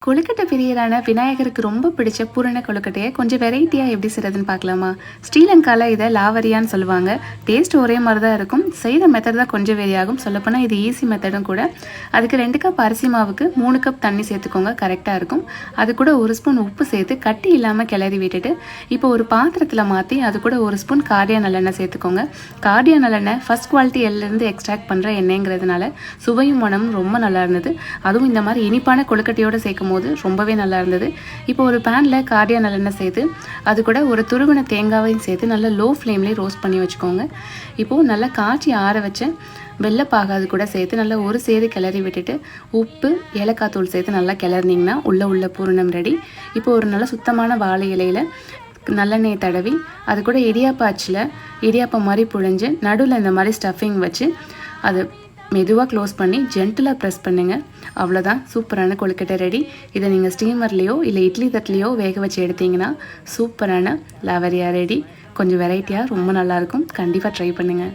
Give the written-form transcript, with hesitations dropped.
கொழுக்கட்டை பிரியரான விநாயகருக்கு ரொம்ப பிடிச்ச பூரண கொழுக்கட்டையை கொஞ்சம் வெரைட்டியாக எப்படி செய்கிறதுன்னு பார்க்கலாமா? ஸ்ரீலங்காவில் இதை லாவரியான்னு சொல்லுவாங்க. டேஸ்ட் ஒரே மாதிரி தான் இருக்கும், செய்கிற மெத்தட் தான் கொஞ்சம் வேரியாகும். சொல்லப்போனால் இது ஈஸி மெத்தடும் கூட. அதுக்கு 2 கப் அரிசி மாவுக்கு 3 கப் தண்ணி சேர்த்துக்கோங்க, கரெக்டாக இருக்கும். அது கூட 1 ஸ்பூன் உப்பு சேர்த்து கட்டி இல்லாமல் கிளறி விட்டுட்டு இப்போ ஒரு பாத்திரத்தில் மாற்றி அது கூட 1 ஸ்பூன் கார்டியா நல்லெண்ணெய் சேர்த்துக்கோங்க. கார்டியா நல்லெண்ணெய் ஃபஸ்ட் குவாலிட்டி எல்லேருந்து எக்ஸ்ட்ராக்ட் பண்ணுற எண்ணெய்ங்கிறதுனால சுவையும் மனமும் ரொம்ப நல்லா இருந்தது. அதுவும் இந்த மாதிரி இனிப்பான கொழுக்கட்டையோடு சேர்க்கும் போது ரொம்பவே நல்லா இருந்தது. இப்போ ஒரு பேனில் கார்டியா நல்லெண்ணெய் சேர்த்து அது கூட ஒரு துருவின தேங்காவையும் சேர்த்து நல்லா லோ ஃப்ளேம்லேயே ரோஸ்ட் பண்ணி வச்சுக்கோங்க. இப்போது நல்லா காய்ச்சி ஆற வச்ச வெள்ளைப்பாகு அது கூட சேர்த்து நல்லா ஒரு சேரு கிளறி விட்டுட்டு உப்பு ஏலக்காய் தூள் சேர்த்து நல்லா கிளறினீங்கன்னா உள்ள பூரணம் ரெடி. இப்போ ஒரு நல்ல சுத்தமான வாழை இலையில் நல்லெண்ணெயை தடவி அது கூட இடியாப்பம் மாதிரி புழிஞ்சு நடுவில் இந்த மாதிரி ஸ்டஃபிங் வச்சு அது மெதுவாக க்ளோஸ் பண்ணி ஜென்டிலாக ப்ரெஸ் பண்ணுங்கள். அவ்வளோதான், சூப்பரான கொழுக்கட்டை ரெடி. இதை நீங்கள் ஸ்டீமர்லேயோ இல்லை இட்லி தட்டிலையோ வேக வச்சு எடுத்தீங்கன்னா சூப்பரான லாவரியா ரெடி. கொஞ்சம் வெரைட்டியாக ரொம்ப நல்லாயிருக்கும். கண்டிப்பாக ட்ரை பண்ணுங்கள்.